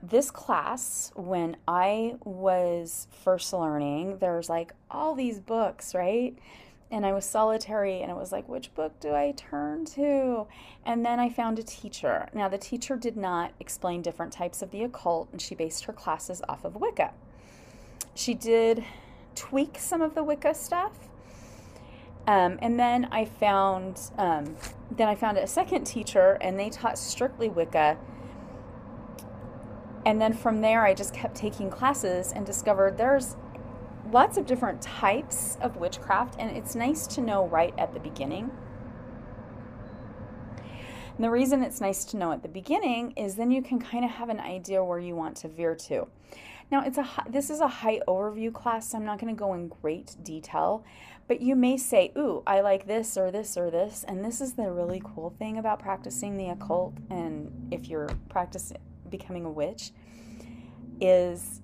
This class, when I was first learning, there's like all these books, right? And I was solitary, and it was like, which book do I turn to? And then I found a teacher. Now, the teacher did not explain different types of the occult, and she based her classes off of Wicca. She did tweak some of the Wicca stuff, and then I found a second teacher, and they taught strictly Wicca. And then from there, I just kept taking classes and discovered there's lots of different types of witchcraft, and it's nice to know right at the beginning. And the reason it's nice to know at the beginning is then you can kind of have an idea where you want to veer to. Now, this is a high overview class, so I'm not going to go in great detail, but you may say, ooh, I like this or this or this, and this is the really cool thing about practicing the occult, and if you're becoming a witch, is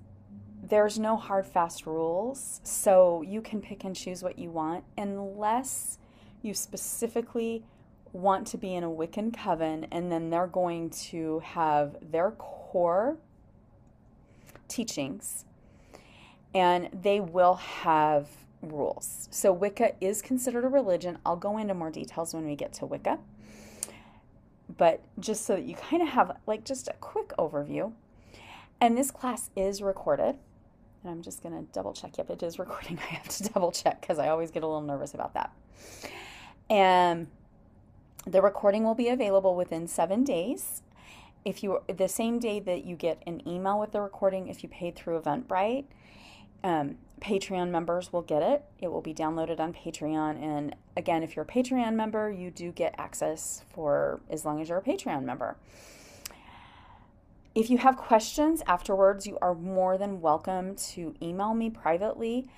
there's no hard, fast rules, so you can pick and choose what you want unless you specifically want to be in a Wiccan coven, and then they're going to have their core teachings, and they will have rules. So Wicca is considered a religion. I'll go into more details when we get to Wicca, but just so that you kind of have like just a quick overview. And this class is recorded. And I'm just going to double check. Yep, it is recording. I have to double check because I always get a little nervous about that. And the recording will be available within 7 days. The same day that you get an email with the recording, if you paid through Eventbrite, Patreon members will get it. It will be downloaded on Patreon. And again, if you're a Patreon member, you do get access for as long as you're a Patreon member. If you have questions afterwards, you are more than welcome to email me privately.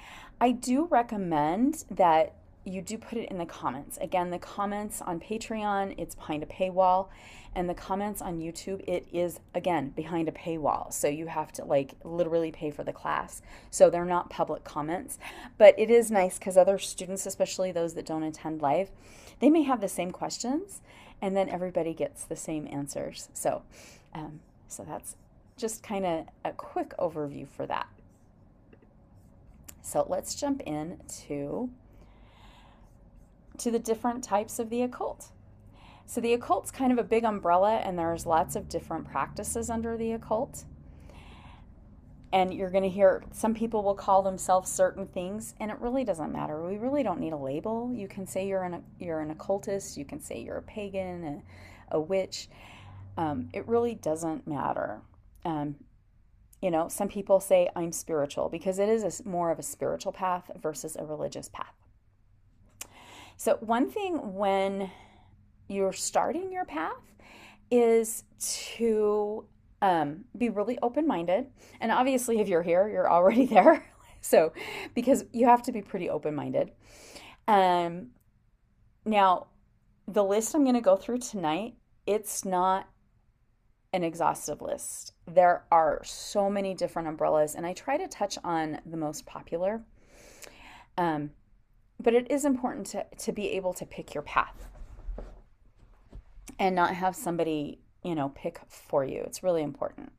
I do recommend that you do put it in the comments. Again, the comments on Patreon, it's behind a paywall, and the comments on YouTube, it is, again, behind a paywall. So you have to like literally pay for the class. So they're not public comments, but it is nice because other students, especially those that don't attend live, they may have the same questions, and then everybody gets the same answers. So that's just kind of a quick overview for that. So let's jump in to the different types of the occult. So the occult's kind of a big umbrella, and there's lots of different practices under the occult. And you're going to hear some people will call themselves certain things, and it really doesn't matter. We really don't need a label. You can say you're an occultist. You can say you're a pagan, a witch. It really doesn't matter. Some people say I'm spiritual because it is more of a spiritual path versus a religious path. So one thing when you're starting your path is to be really open-minded. And obviously, if you're here, you're already there. So, because you have to be pretty open-minded. Now, the list I'm going to go through tonight, it's not an exhaustive list. There are so many different umbrellas, and I try to touch on the most popular. But it is important to be able to pick your path and not have somebody, pick for you. It's really important.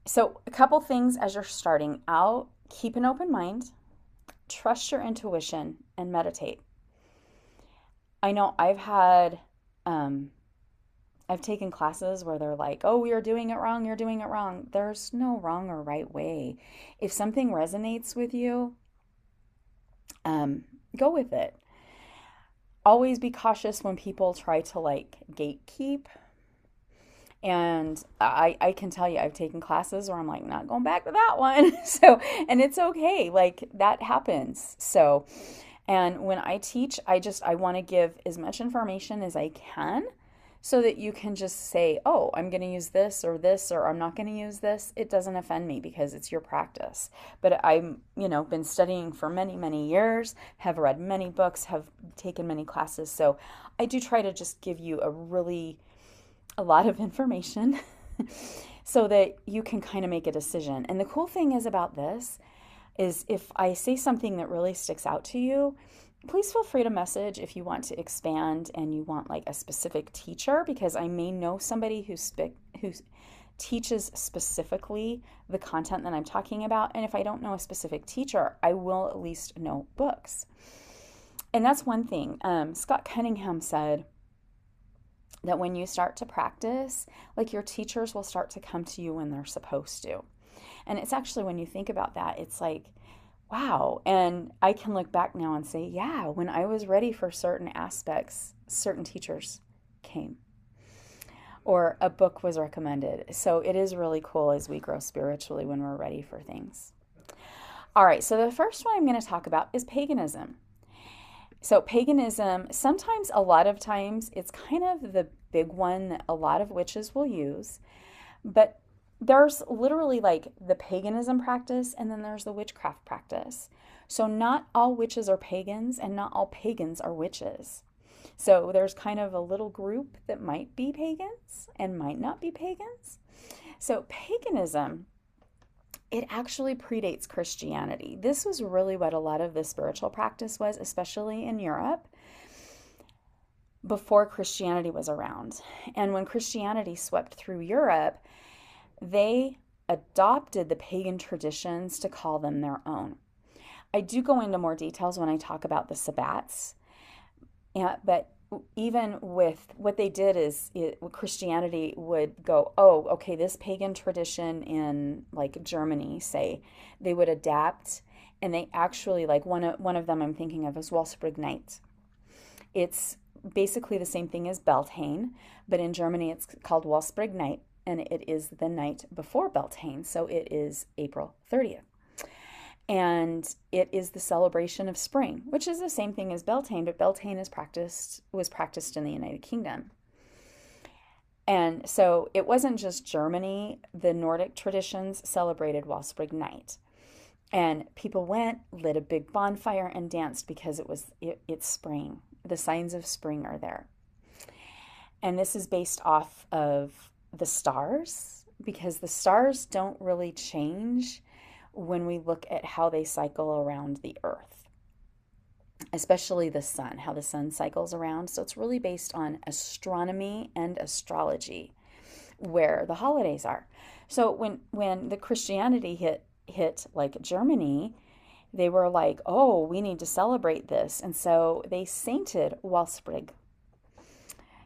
So a couple things as you're starting out: keep an open mind, trust your intuition, and meditate. I know I've taken classes where they're like, oh, you're doing it wrong, you're doing it wrong. There's no wrong or right way. If something resonates with you, go with it. Always be cautious when people try to like gatekeep. And I can tell you, I've taken classes where I'm like, not going back to that one. So, and it's okay. Like that happens. So, and when I teach, I want to give as much information as I can so that you can just say, oh, I'm going to use this, or I'm not going to use this. It doesn't offend me because it's your practice. But I've, been studying for many, many years, have read many books, have taken many classes. So I do try to just give you a lot of information so that you can kind of make a decision. And the cool thing is about this is if I say something that really sticks out to you, please feel free to message if you want to expand and you want like a specific teacher, because I may know somebody who teaches specifically the content that I'm talking about. And if I don't know a specific teacher, I will at least know books. And that's one thing. Scott Cunningham said that when you start to practice, like your teachers will start to come to you when they're supposed to. And it's actually, when you think about that, it's like, wow. And I can look back now and say, yeah, when I was ready for certain aspects, certain teachers came, or a book was recommended. So it is really cool as we grow spiritually when we're ready for things. All right, so the first one I'm going to talk about is paganism. So paganism, sometimes, a lot of times, it's kind of the big one that a lot of witches will use. But there's literally like the paganism practice, and then there's the witchcraft practice. So not all witches are pagans, and not all pagans are witches. So there's kind of a little group that might be pagans and might not be pagans. So paganism, it actually predates Christianity. This was really what a lot of the spiritual practice was, especially in Europe, before Christianity was around. And when Christianity swept through Europe, they adopted the pagan traditions to call them their own. I do go into more details when I talk about the Sabbats, but even with what they did is Christianity would go, oh, okay, this pagan tradition in like Germany, say, they would adapt, and they actually, like one of them I'm thinking of is Walpurgis Night. It's basically the same thing as Beltane, but in Germany it's called Walpurgis Night, and it is the night before Beltane, so it is April 30th. And it is the celebration of spring, which is the same thing as Beltane, but Beltane was practiced in the United Kingdom. And so it wasn't just Germany. The Nordic traditions celebrated Walpurgis Night. And people went, lit a big bonfire, and danced because it's spring. The signs of spring are there. And this is based off of the stars, because the stars don't really change when we look at how they cycle around the earth, especially the sun, how the sun cycles around. So it's really based on astronomy and astrology, where the holidays are. So when the Christianity hit like Germany, they were like, oh, we need to celebrate this. And so they sainted Walpurgis,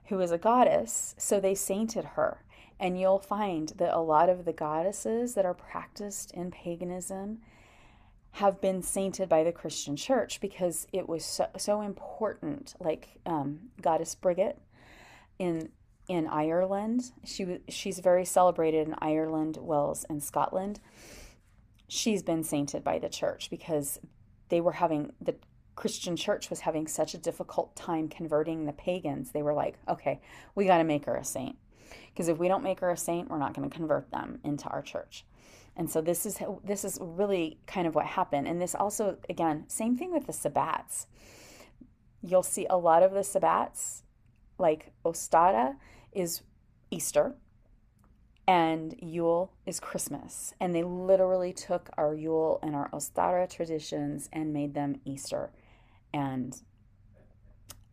who is a goddess. So they sainted her. And you'll find that a lot of the goddesses that are practiced in paganism have been sainted by the Christian church, because it was so important. Like Goddess Brigid in Ireland, she's very celebrated in Ireland, Wales, and Scotland. She's been sainted by the church because the Christian church was having such a difficult time converting the pagans. They were like, okay, we got to make her a saint. Because if we don't make her a saint, we're not going to convert them into our church. And so this is really kind of what happened. And this also, again, same thing with the Sabbats. You'll see a lot of the Sabbats, like Ostara is Easter, and Yule is Christmas. And they literally took our Yule and our Ostara traditions and made them Easter and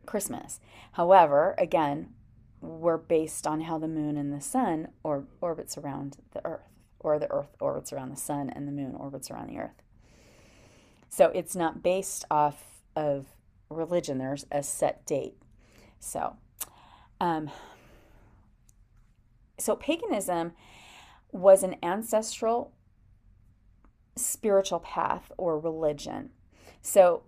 Christmas. However, again, we're based on how the moon and the sun orbits around the earth, or the earth orbits around the sun and the moon orbits around the earth. So it's not based off of religion. There's a set date. So paganism was an ancestral spiritual path or religion. So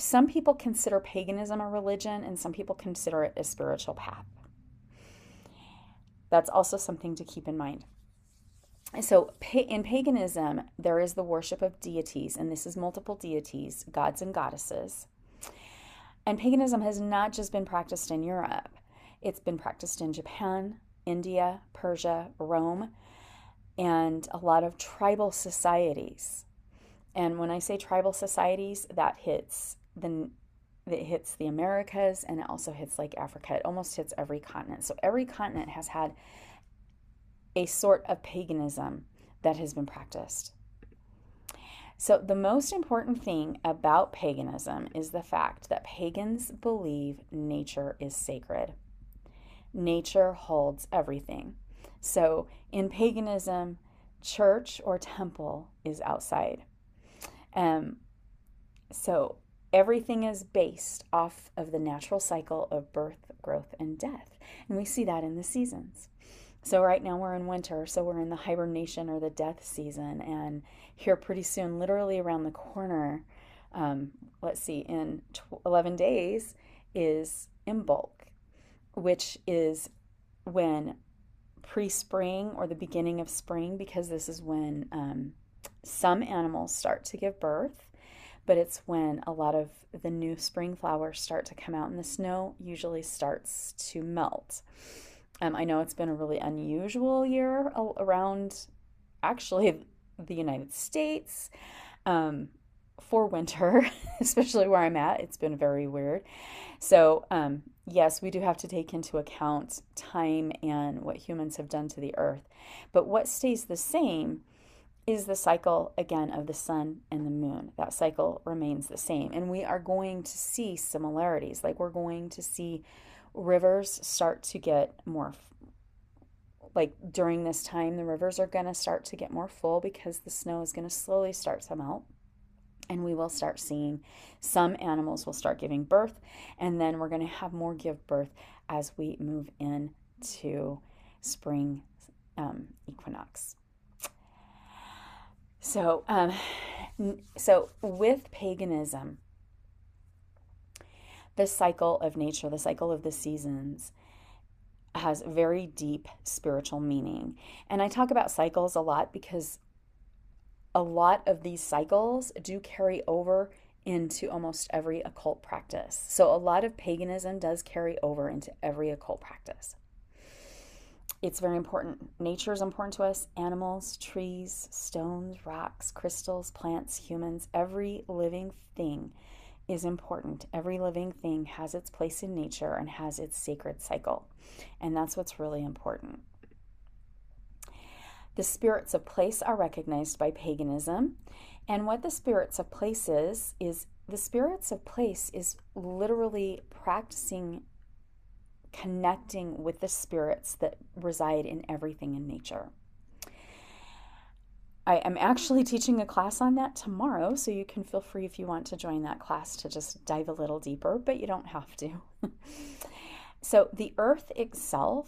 some people consider paganism a religion, and some people consider it a spiritual path. That's also something to keep in mind. So in paganism, there is the worship of deities, and this is multiple deities, gods and goddesses. And paganism has not just been practiced in Europe. It's been practiced in Japan, India, Persia, Rome, and a lot of tribal societies. And when I say tribal societies, that hits the Americas, and it also hits like Africa. It almost hits every continent. So every continent has had a sort of paganism that has been practiced. So the most important thing about paganism is the fact that pagans believe nature is sacred. Nature holds everything. So in paganism, church or temple is outside. Um, so everything is based off of the natural cycle of birth, growth, and death. And we see that in the seasons. So right now we're in winter, so we're in the hibernation or the death season. And here pretty soon, literally around the corner, let's see, in 11 days is Imbolc, which is when pre-spring or the beginning of spring, because this is when some animals start to give birth, but it's when a lot of the new spring flowers start to come out and the snow usually starts to melt. I know it's been a really unusual year around actually the United States for winter, especially where I'm at. It's been very weird. So, yes, we do have to take into account time and what humans have done to the earth. But what stays the same is the cycle, again, of the sun and the moon. That cycle remains the same. And we are going to see similarities. Like we're going to see rivers start to get more, like during this time, the rivers are going to start to get more full because the snow is going to slowly start to melt. And we will start seeing some animals will start giving birth, and then we're going to have more give birth as we move into spring equinox. So with paganism, the cycle of nature, the cycle of the seasons, has very deep spiritual meaning. And I talk about cycles a lot because a lot of these cycles do carry over into almost every occult practice. So a lot of paganism does carry over into every occult practice. It's very important. Nature is important to us. Animals, trees, stones, rocks, crystals, plants, humans, every living thing is important. Every living thing has its place in nature and has its sacred cycle. And that's what's really important. The spirits of place are recognized by paganism. And what the spirits of place is the spirits of place is literally practicing connecting with the spirits that reside in everything in nature. I am actually teaching a class on that tomorrow, so you can feel free if you want to join that class to just dive a little deeper, but you don't have to. So the earth itself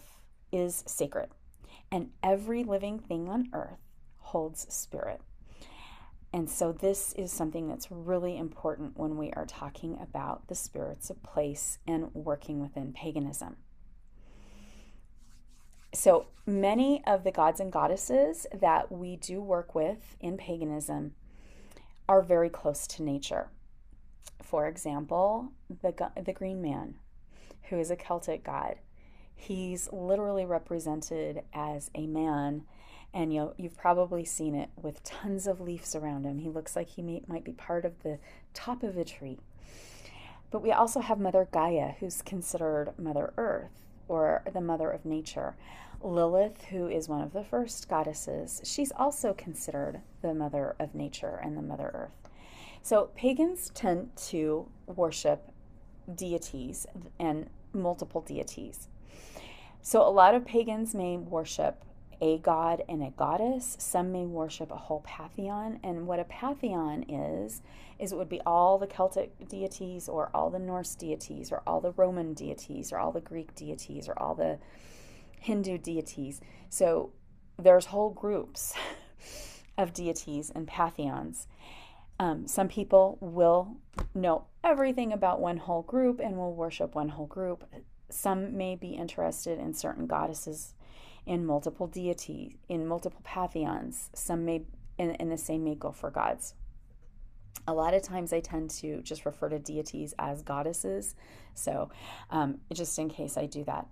is sacred, and every living thing on earth holds spirit. And so this is something that's really important when we are talking about the spirits of place and working within paganism. So many of the gods and goddesses that we do work with in paganism are very close to nature. For example, the Green Man, who is a Celtic god. He's literally represented as a man, and you've probably seen it with tons of leaves around him. He looks like he might be part of the top of a tree. But we also have Mother Gaia, who's considered Mother Earth, or the mother of nature. Lilith, who is one of the first goddesses, she's also considered the mother of nature and the Mother Earth. So pagans tend to worship deities and multiple deities. So a lot of pagans may worship a god and a goddess. Some may worship a whole pantheon. And what a pantheon is it would be all the Celtic deities or all the Norse deities or all the Roman deities or all the Greek deities or all the Hindu deities. So there's whole groups of deities and pantheons. Some people will know everything about one whole group and will worship one whole group. Some may be interested in certain goddesses in multiple deities, in multiple pantheons. Some may, and the same may go for gods. A lot of times I tend to just refer to deities as goddesses, so just in case I do that.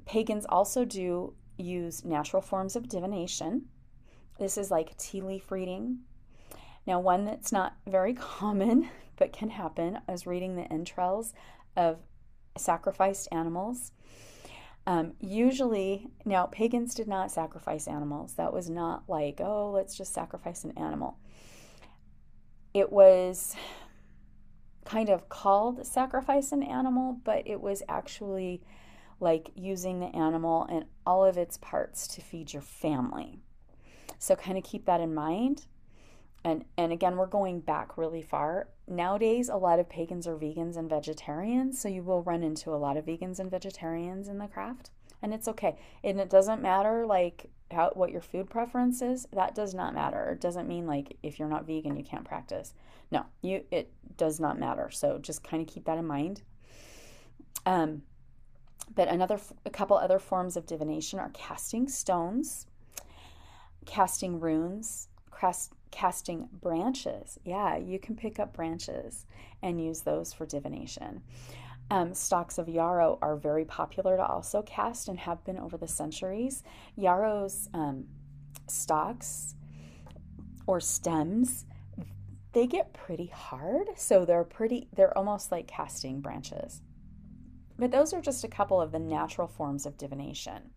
Pagans also do use natural forms of divination. This is like tea leaf reading. Now, one that's not very common but can happen is reading the entrails of sacrificed animals. Usually, now pagans did not sacrifice animals. That was not like, oh, let's just sacrifice an animal. It was kind of called sacrifice an animal, but it was actually like using the animal and all of its parts to feed your family. So kind of keep that in mind. And again, we're going back really far. Nowadays, a lot of pagans are vegans and vegetarians, so you will run into a lot of vegans and vegetarians in the craft, and it's okay. And it doesn't matter like what your food preference is. That does not matter. It doesn't mean like if you're not vegan, you can't practice. No, it does not matter. So just kind of keep that in mind. But a couple other forms of divination are casting stones, casting runes, casting branches. Yeah, you can pick up branches and use those for divination. Stalks of yarrow are very popular to also cast and have been over the centuries. Yarrow's stalks or stems, they get pretty hard, so they're almost like casting branches. But those are just a couple of the natural forms of divination.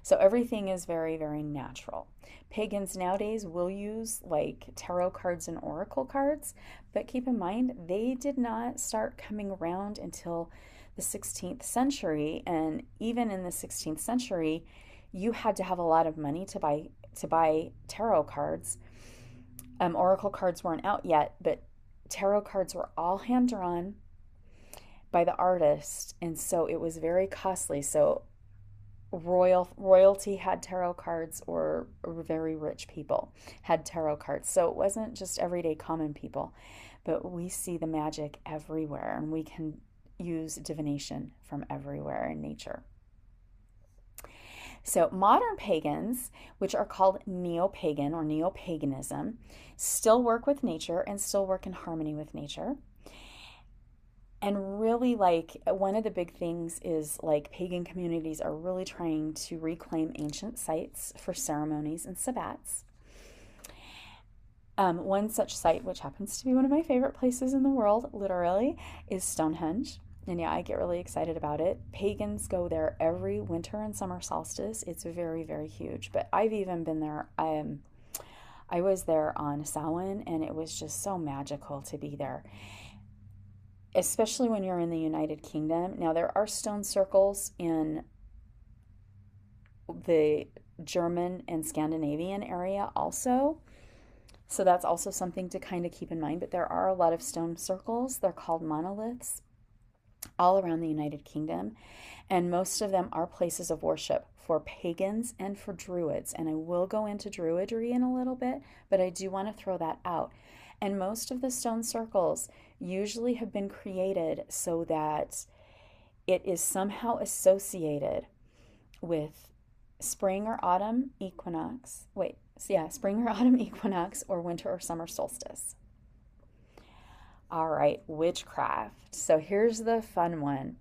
So everything is very, very natural. Pagans nowadays will use like tarot cards and oracle cards, but keep in mind they did not start coming around until the 16th century. And even in the 16th century, you had to have a lot of money to buy tarot cards. Oracle cards weren't out yet, but tarot cards were all hand drawn by the artist, and so it was very costly. So royalty had tarot cards, or very rich people had tarot cards. So it wasn't just everyday common people, but we see the magic everywhere, and we can use divination from everywhere in nature. So modern pagans, which are called neo-pagan or neo-paganism, still work with nature and still work in harmony with nature. And really, like, one of the big things is like pagan communities are really trying to reclaim ancient sites for ceremonies and sabbats. One such site, which happens to be one of my favorite places in the world, literally, is Stonehenge. And yeah, I get really excited about it. Pagans go there every winter and summer solstice. It's very, very huge. But I've even been there. I was there on Samhain, and it was just so magical to be there, especially when you're in the United Kingdom. Now, there are stone circles in the German and Scandinavian area also. So that's also something to kind of keep in mind. But there are a lot of stone circles. They're called monoliths all around the United Kingdom. And most of them are places of worship for pagans and for druids. And I will go into druidry in a little bit, but I do want to throw that out. And most of the stone circles usually have been created so that it is somehow associated with spring or autumn equinox. Spring or autumn equinox, or winter or summer solstice. All right, witchcraft. So here's the fun one.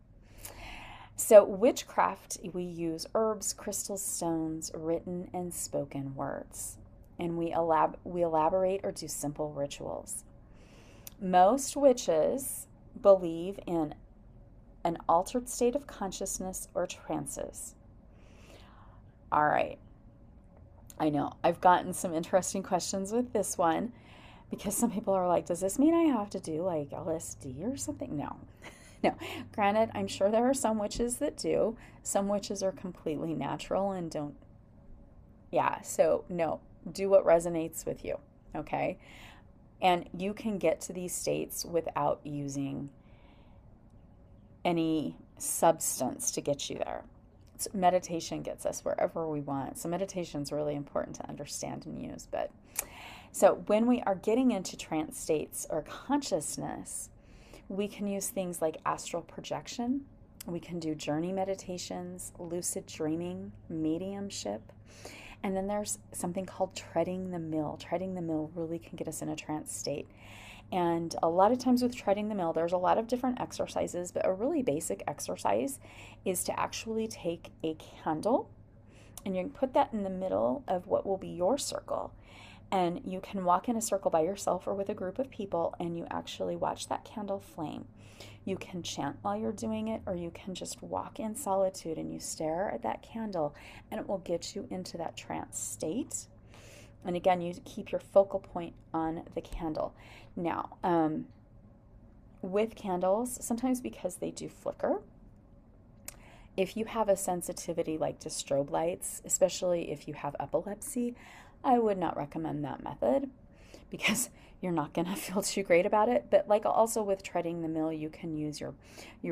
So witchcraft, we use herbs, crystal stones, written and spoken words. And we elaborate or do simple rituals. Most witches believe in an altered state of consciousness or trances. All right. I know I've gotten some interesting questions with this one, because some people are like, does this mean I have to do like LSD or something? No. No. Granted, I'm sure there are some witches that do. Some witches are completely natural and don't. Yeah, so no. Do what resonates with you, okay? And you can get to these states without using any substance to get you there. So meditation gets us wherever we want. So meditation is really important to understand and use. But so when we are getting into trance states or consciousness, we can use things like astral projection. We can do journey meditations, lucid dreaming, mediumship. And then there's something called treading the mill. Treading the mill really can get us in a trance state. And a lot of times with treading the mill, there's a lot of different exercises, but a really basic exercise is to actually take a candle, and you can put that in the middle of what will be your circle. And you can walk in a circle by yourself or with a group of people, and you actually watch that candle flame. You can chant while you're doing it, or you can just walk in solitude and you stare at that candle, and it will get you into that trance state. And again, you keep your focal point on the candle. Now, with candles, sometimes because they do flicker, If you have a sensitivity like to strobe lights, especially if you have epilepsy, I would not recommend that method because you're not going to feel too great about it. But like also with treading the mill, you can use your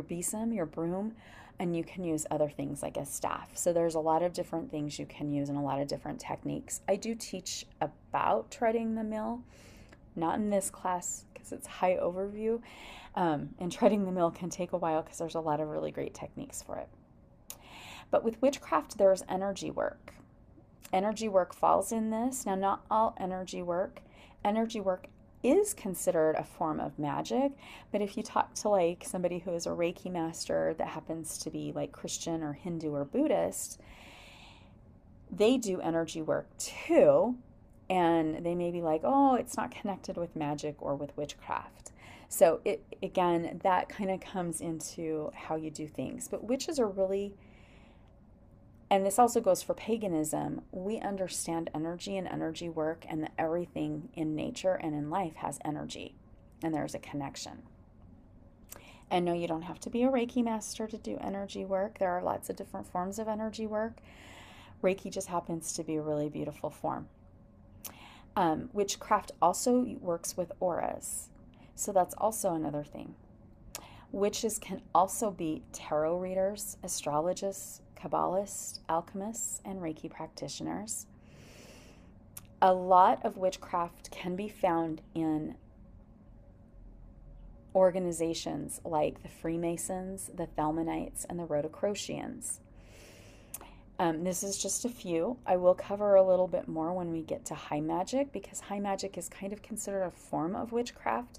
besom, your broom, and you can use other things like a staff. So there's a lot of different things you can use and a lot of different techniques. I do teach about treading the mill, not in this class because it's high overview. And treading the mill can take a while because there's a lot of really great techniques for it. But with witchcraft, there's energy work. Energy work falls in this. Now, not all energy work is considered a form of magic, but if you talk to like somebody who is a Reiki master that happens to be like Christian or Hindu or Buddhist, they do energy work too, and they may be like, oh, it's not connected with magic or with witchcraft. So it, again, that kind of comes into how you do things. But witches are really, and this also goes for paganism, we understand energy and energy work, and that everything in nature and in life has energy, and there's a connection. And no, you don't have to be a Reiki master to do energy work. There are lots of different forms of energy work. Reiki just happens to be a really beautiful form. Witchcraft also works with auras. So that's also another thing. Witches can also be tarot readers, astrologists, Kabbalists, alchemists, and Reiki practitioners. A lot of witchcraft can be found in organizations like the Freemasons, the Thelmanites, and the Rhodochrosians. This is just a few. I will cover a little bit more when we get to high magic, because high magic is kind of considered a form of witchcraft.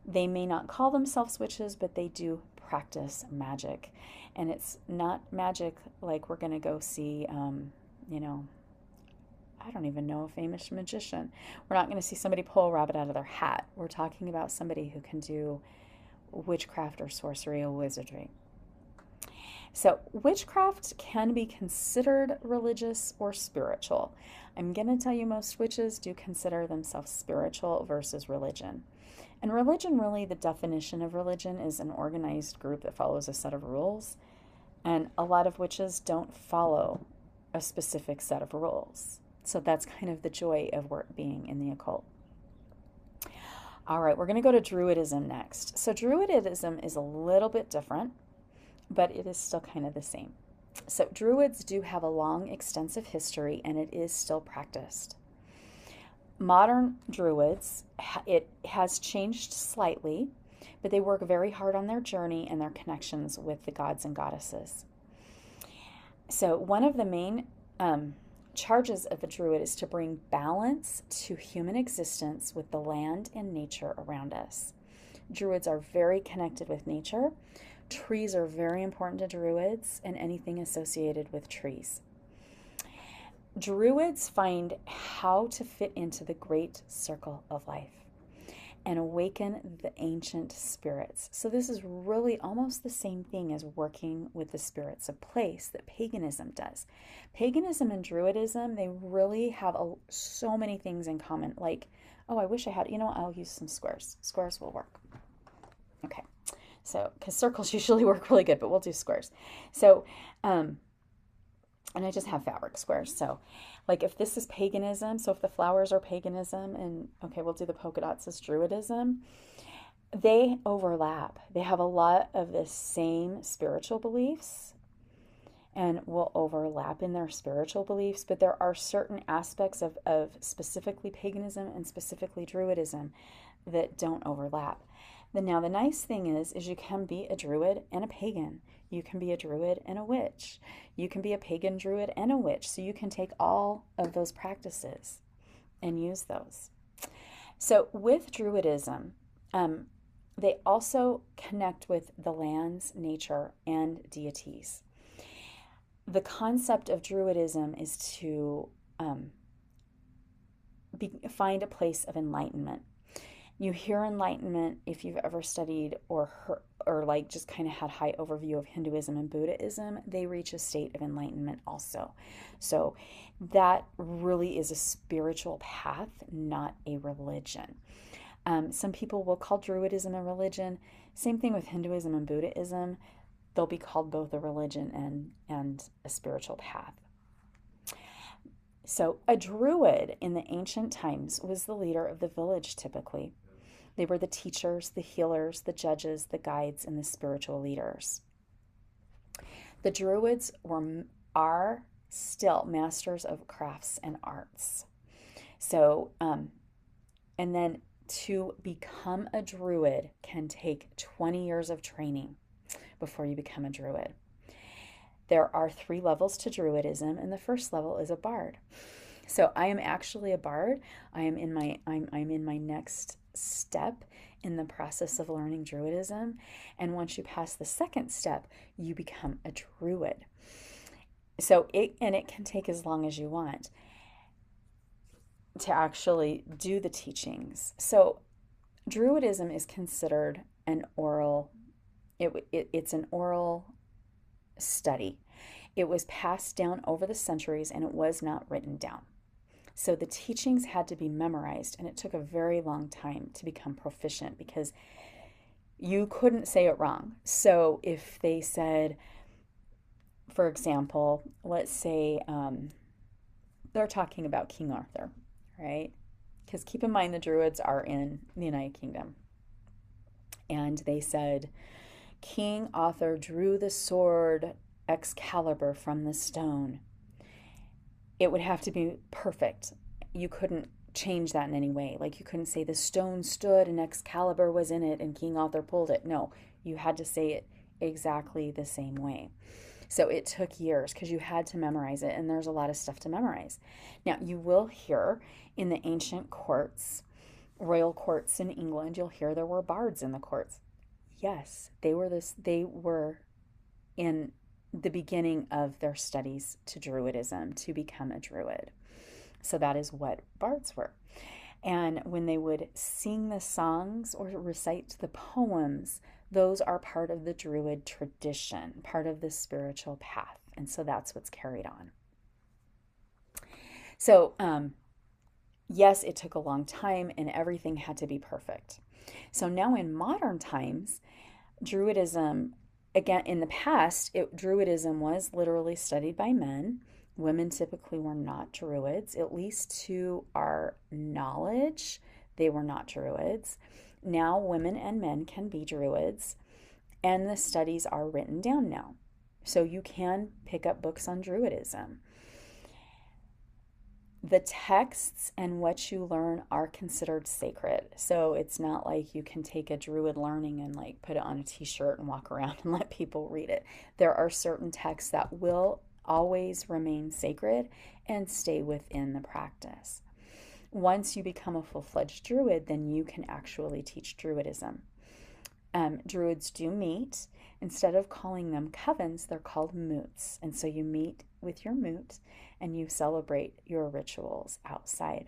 They may not call themselves witches, but they do practice magic. And it's not magic like we're going to go see, I don't even know a famous magician. We're not going to see somebody pull a rabbit out of their hat. We're talking about somebody who can do witchcraft or sorcery or wizardry. So witchcraft can be considered religious or spiritual. I'm going to tell you most witches do consider themselves spiritual versus religion. And religion, really, the definition of religion is an organized group that follows a set of rules. And a lot of witches don't follow a specific set of rules. So that's kind of the joy of being in the occult. All right, we're going to go to Druidism next. So Druidism is a little bit different, but it is still kind of the same. So Druids do have a long, extensive history, and it is still practiced. Modern Druids, it has changed slightly, but they work very hard on their journey and their connections with the gods and goddesses. So one of the main charges of a Druid is to bring balance to human existence with the land and nature around us. Druids are very connected with nature. Trees are very important to Druids and anything associated with trees. Druids find how to fit into the great circle of life and awaken the ancient spirits. So this is really almost the same thing as working with the spirits of place that paganism does. Paganism and Druidism, they really have so many things in common. Like, oh, I wish I had, I'll use some squares. Squares will work. Okay. So, because circles usually work really good, but we'll do squares. So, and I just have fabric squares. So like if this is paganism, so if the flowers are paganism and okay, we'll do the polka dots as Druidism, they overlap. They have a lot of the same spiritual beliefs and will overlap in their spiritual beliefs, but there are certain aspects of specifically paganism and specifically Druidism that don't overlap. Now the nice thing is you can be a Druid and a pagan. You can be a Druid and a witch. You can be a pagan Druid and a witch. So you can take all of those practices and use those. So with Druidism, they also connect with the lands, nature, and deities. The concept of Druidism is to find a place of enlightenment. You hear enlightenment if you've ever studied or like just kind of had high overview of Hinduism and Buddhism, they reach a state of enlightenment also. So that really is a spiritual path, not a religion. Some people will call Druidism a religion. Same thing with Hinduism and Buddhism. they'll be called both a religion and a spiritual path. So a druid in the ancient times was the leader of the village typically. They were the teachers, the healers, the judges, the guides, and the spiritual leaders. The druids are still masters of crafts and arts. So, and then to become a druid can take 20 years of training before you become a druid. There are 3 levels to druidism, and the first level is a bard. So I am actually a bard. I'm in my next step in the process of learning druidism, and once you pass the second step, you become a druid. So it can take as long as you want to actually do the teachings. So druidism is considered an oral, it's an oral study. It was passed down over the centuries and it was not written down. So the teachings had to be memorized, and it took a very long time to become proficient because you couldn't say it wrong. So if they said, for example, let's say they're talking about King Arthur, right? Because keep in mind the Druids are in the United Kingdom. And they said, King Arthur drew the sword Excalibur from the stone. It would have to be perfect. You couldn't change that in any way. Like you couldn't say the stone stood and Excalibur was in it and King Arthur pulled it. No, you had to say it exactly the same way. So it took years because you had to memorize it, and there's a lot of stuff to memorize. Now, you will hear in the ancient courts, royal courts in England, you'll hear there were bards in the courts. Yes, they were in the beginning of their studies to Druidism to become a Druid. So that is what bards were. And when they would sing the songs or recite the poems, those are part of the Druid tradition, part of the spiritual path. And so that's what's carried on. So, yes, it took a long time and everything had to be perfect. So now in modern times, Druidism, again, in the past, Druidism was literally studied by men. Women typically were not Druids, at least to our knowledge, they were not Druids. Now women and men can be Druids, and the studies are written down now. So you can pick up books on Druidism. The texts and what you learn are considered sacred. So it's not like you can take a Druid learning and like put it on a t-shirt and walk around and let people read it. There are certain texts that will always remain sacred and stay within the practice. Once you become a full-fledged Druid, then you can actually teach Druidism. Druids do meet. Instead of calling them covens, they're called moots. And so you meet with your moot and you celebrate your rituals outside.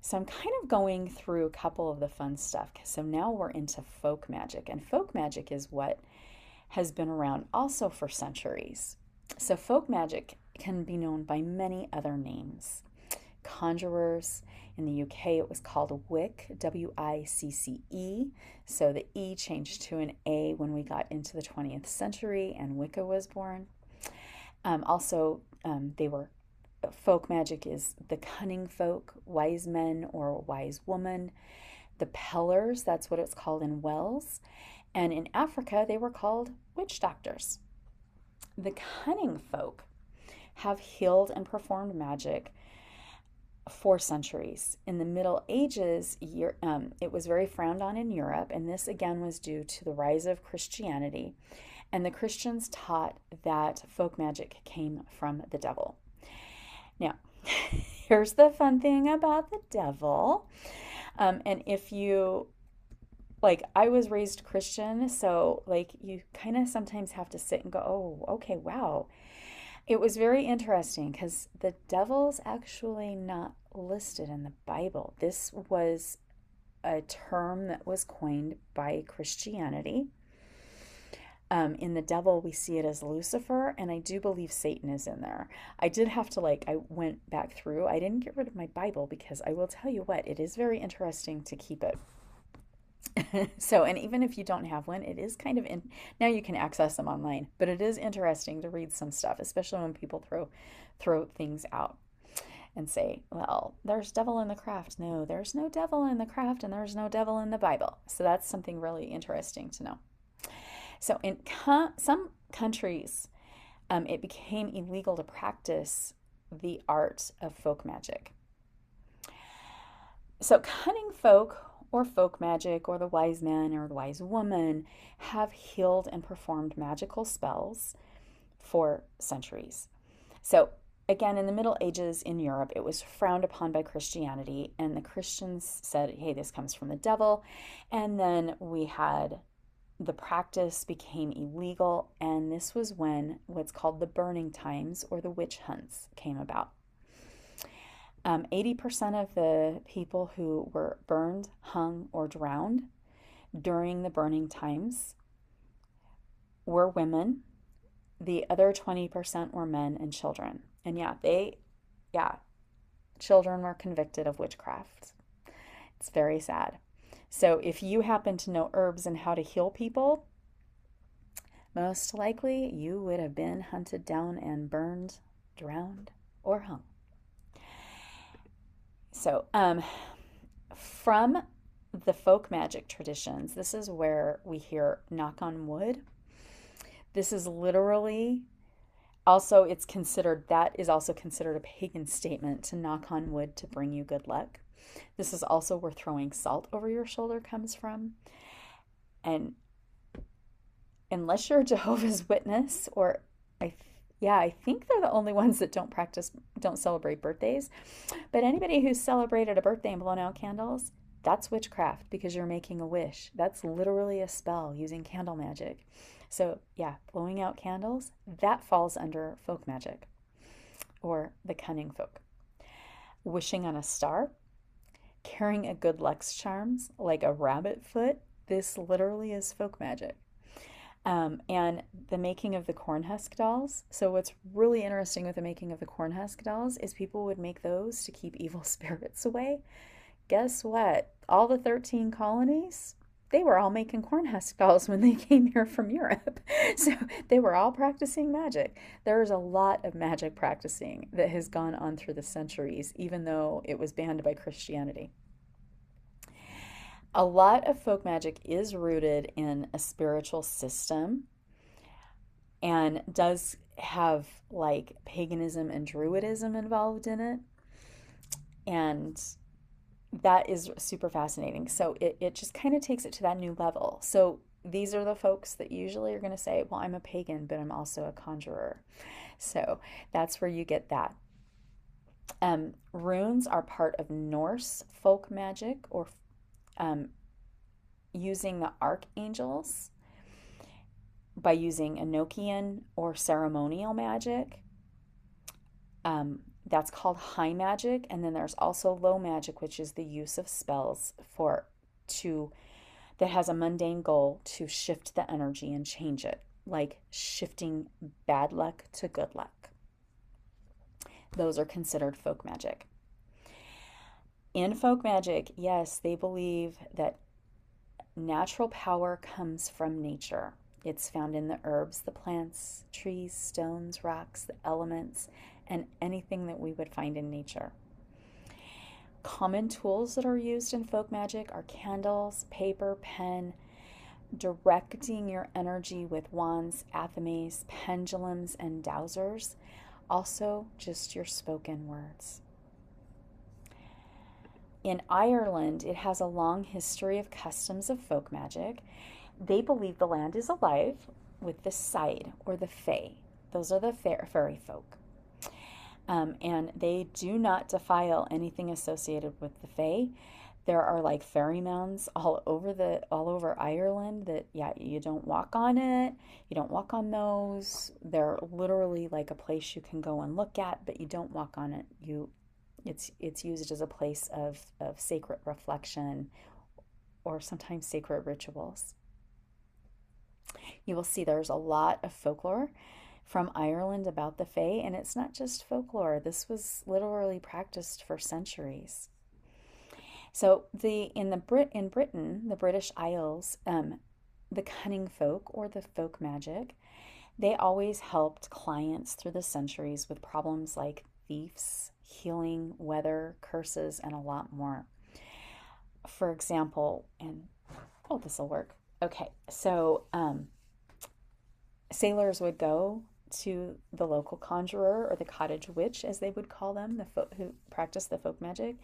So I'm kind of going through a couple of the fun stuff. So now we're into folk magic. And folk magic is what has been around also for centuries. So folk magic can be known by many other names. Conjurers. In the UK, it was called Wic, W-I-C-C-E. So the E changed to an A when we got into the 20th century and Wicca was born. Folk magic is the cunning folk, wise men or wise woman. The Pellers, that's what it's called in Wales. And in Africa, they were called witch doctors. The cunning folk have healed and performed magic for centuries. In the Middle Ages, it was very frowned on in Europe, and this again was due to the rise of Christianity. And the Christians taught that folk magic came from the devil. Now, here's the fun thing about the devil. And if you, like, I was raised Christian, so like you kind of sometimes have to sit and go, oh, okay, wow. It was very interesting because the devil's actually not listed in the Bible. This was a term that was coined by Christianity. In the devil, we see it as Lucifer, and I do believe Satan is in there. I did have to, I went back through. I didn't get rid of my Bible because I will tell you what, it is very interesting to keep it. So, and even if you don't have one, it is kind of now you can access them online, but it is interesting to read some stuff, especially when people throw things out and say, well, there's devil in the craft. No, there's no devil in the craft, and there's no devil in the Bible. So that's something really interesting to know. So in some countries, it became illegal to practice the art of folk magic. So cunning folk or folk magic or the wise man or the wise woman have healed and performed magical spells for centuries. So again, in the Middle Ages in Europe, it was frowned upon by Christianity, and the Christians said, hey, this comes from the devil. And then we had the practice became illegal, and this was when what's called the burning times or the witch hunts came about. 80% of the people who were burned, hung, or drowned during the burning times were women. The other 20% were men and children. And children were convicted of witchcraft. It's very sad. So if you happen to know herbs and how to heal people, most likely you would have been hunted down and burned, drowned, or hung. So from the folk magic traditions, this is where we hear knock on wood. This is literally also, that is also considered a pagan statement to knock on wood to bring you good luck. This is also where throwing salt over your shoulder comes from. And unless you're a Jehovah's Witness, or I think they're the only ones that don't celebrate birthdays. But anybody who's celebrated a birthday and blown out candles, that's witchcraft because you're making a wish. That's literally a spell using candle magic. So blowing out candles, that falls under folk magic or the cunning folk. Wishing on a star, carrying a good luck charms like a rabbit foot, this literally is folk magic. And the making of the corn husk dolls. So what's really interesting with the making of the corn husk dolls is people would make those to keep evil spirits away. Guess what? All the 13 colonies, they were all making corn husk dolls when they came here from Europe. So they were all practicing magic. There's a lot of magic practicing that has gone on through the centuries, even though it was banned by Christianity. A lot of folk magic is rooted in a spiritual system and does have like paganism and druidism involved in it. And that is super fascinating. So it just kind of takes it to that new level. So these are the folks that usually are going to say, well, I'm a pagan, but I'm also a conjurer. So that's where you get that. Runes are part of Norse folk magic or using the archangels by using Enochian or ceremonial magic. That's called high magic. And then there's also low magic, which is the use of spells that has a mundane goal to shift the energy and change it, like shifting bad luck to good luck. Those are considered folk magic. In folk magic, yes, they believe that natural power comes from nature. It's found in the herbs, the plants, trees, stones, rocks, the elements, and anything that we would find in nature. Common tools that are used in folk magic are candles, paper, pen, directing your energy with wands, athames, pendulums, and dowsers. Also, just your spoken words. In Ireland, it has a long history of customs of folk magic. They believe the land is alive with the Side or the Fae. Those are the fairy folk. And they do not defile anything associated with the Fae. There are like fairy mounds all over Ireland that you don't walk on it. You don't walk on those. They're literally like a place you can go and look at, but you don't walk on it. It's used as a place of sacred reflection or sometimes sacred rituals. You will see there's a lot of folklore from Ireland about the Fae, and it's not just folklore. This was literally practiced for centuries. So in Britain, the British Isles, the cunning folk or the folk magic, they always helped clients through the centuries with problems like thieves, healing, weather, curses, and a lot more. For example, and oh, this will work. Okay, so sailors would go to the local conjurer or the cottage witch, as they would call them, the folk who practice the folk magic,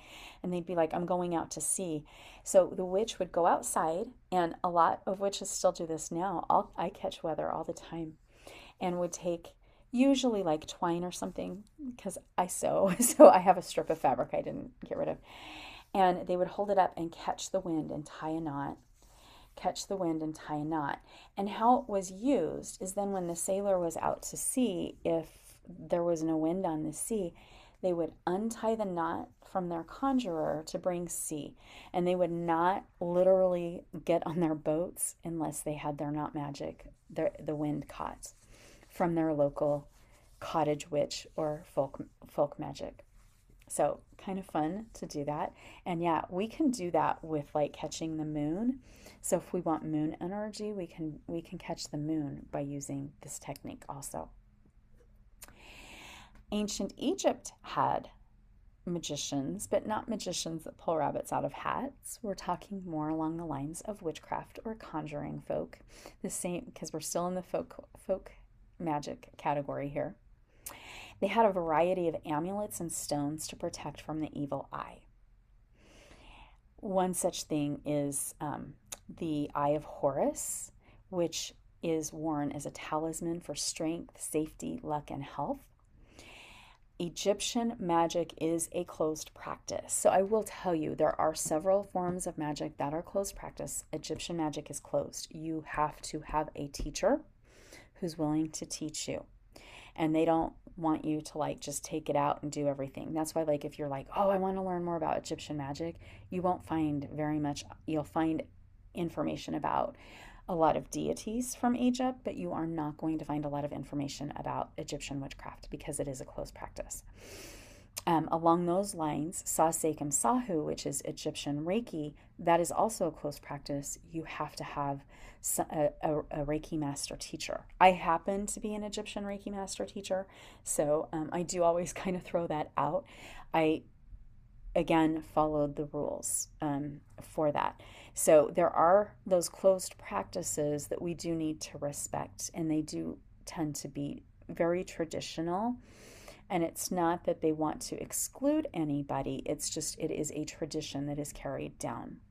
and they'd be like, "I'm going out to sea." So the witch would go outside, and a lot of witches still do this now. I catch weather all the time, and would take usually like twine or something because I sew, so I have a strip of fabric I didn't get rid of, and they would hold it up and catch the wind and tie a knot, catch the wind and tie a knot. And how it was used is then when the sailor was out to sea, if there was no wind on the sea, they would untie the knot from their conjurer to bring sea. And they would not literally get on their boats unless they had their knot magic, the wind caught from their local cottage witch or folk magic. So kind of fun to do that. And yeah, we can do that with like catching the moon. So if we want moon energy, we can catch the moon by using this technique also. Ancient Egypt had magicians, but not magicians that pull rabbits out of hats. We're talking more along the lines of witchcraft or conjuring folk. The same, because we're still in the folk magic category here. They had a variety of amulets and stones to protect from the evil eye. One such thing is the Eye of Horus, which is worn as a talisman for strength, safety, luck, and health. Egyptian magic is a closed practice. So I will tell you, there are several forms of magic that are closed practice. Egyptian magic is closed. You have to have a teacher who's willing to teach you. And they don't want you to like just take it out and do everything. That's why like if you're like, "Oh, I want to learn more about Egyptian magic," you won't find very much. You'll find information about a lot of deities from Egypt, but you are not going to find a lot of information about Egyptian witchcraft because it is a closed practice. Along those lines, Sa Sekum Sahu, which is Egyptian Reiki, that is also a closed practice. You have to have a Reiki master teacher. I happen to be an Egyptian Reiki master teacher, so I do always kind of throw that out. I, again, followed the rules for that. So there are those closed practices that we do need to respect, and they do tend to be very traditional. And it's not that they want to exclude anybody, it's just it is a tradition that is carried down.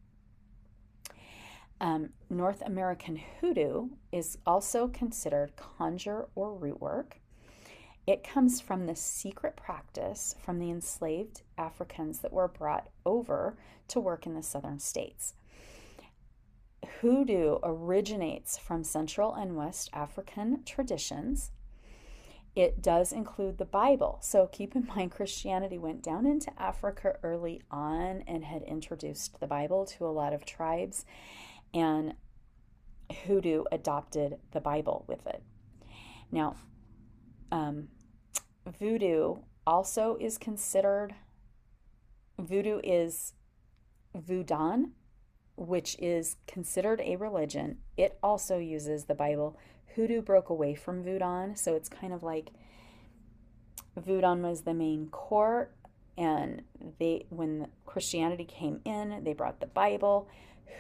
North American hoodoo is also considered conjure or root work. It comes from the secret practice from the enslaved Africans that were brought over to work in the southern states. Hoodoo originates from Central and West African traditions. It does include the Bible. So keep in mind, Christianity went down into Africa early on and had introduced the Bible to a lot of tribes, and hoodoo adopted the Bible with it. Now, voodoo also is considered, voodoo is voodoo, which is considered a religion. It also uses the Bible. Hoodoo broke away from voodoo, so it's kind of like voodoo was the main core, and when Christianity came in, they brought the Bible.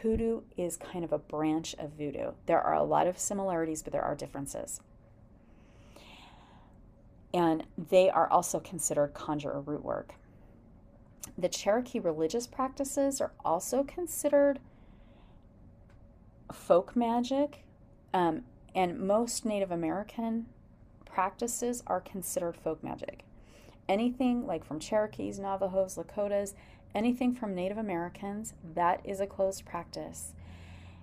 Hoodoo is kind of a branch of voodoo. There are a lot of similarities, but there are differences. And they are also considered conjure or root work. The Cherokee religious practices are also considered folk magic, and most Native American practices are considered folk magic. Anything like from Cherokees, Navajos, Lakotas, anything from Native Americans, that is a closed practice.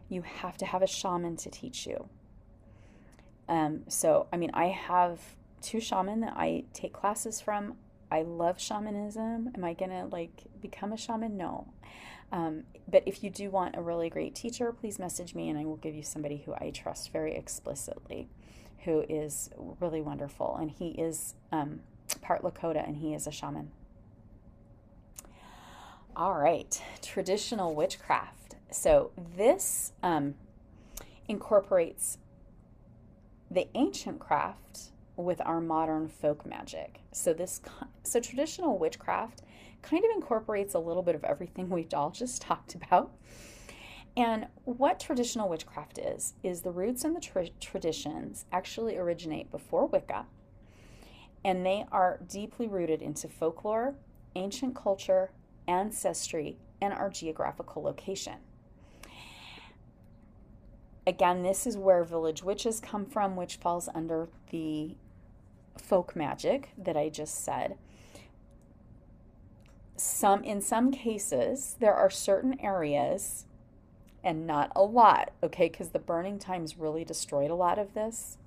You have to have a shaman to teach you. I have 2 shaman that I take classes from. I love shamanism. Am I gonna become a shaman? No. But if you do want a really great teacher, please message me and I will give you somebody who I trust very explicitly, who is really wonderful. And he is part Lakota and he is a shaman. All right, traditional witchcraft. So this incorporates the ancient craft with our modern folk magic. So traditional witchcraft kind of incorporates a little bit of everything we've all just talked about. And what traditional witchcraft is the roots and the traditions actually originate before Wicca, and they are deeply rooted into folklore, ancient culture, ancestry, and our geographical location. Again, this is where village witches come from, which falls under the folk magic that I just said. In some cases, there are certain areas, and not a lot, okay, because the burning times really destroyed a lot of this.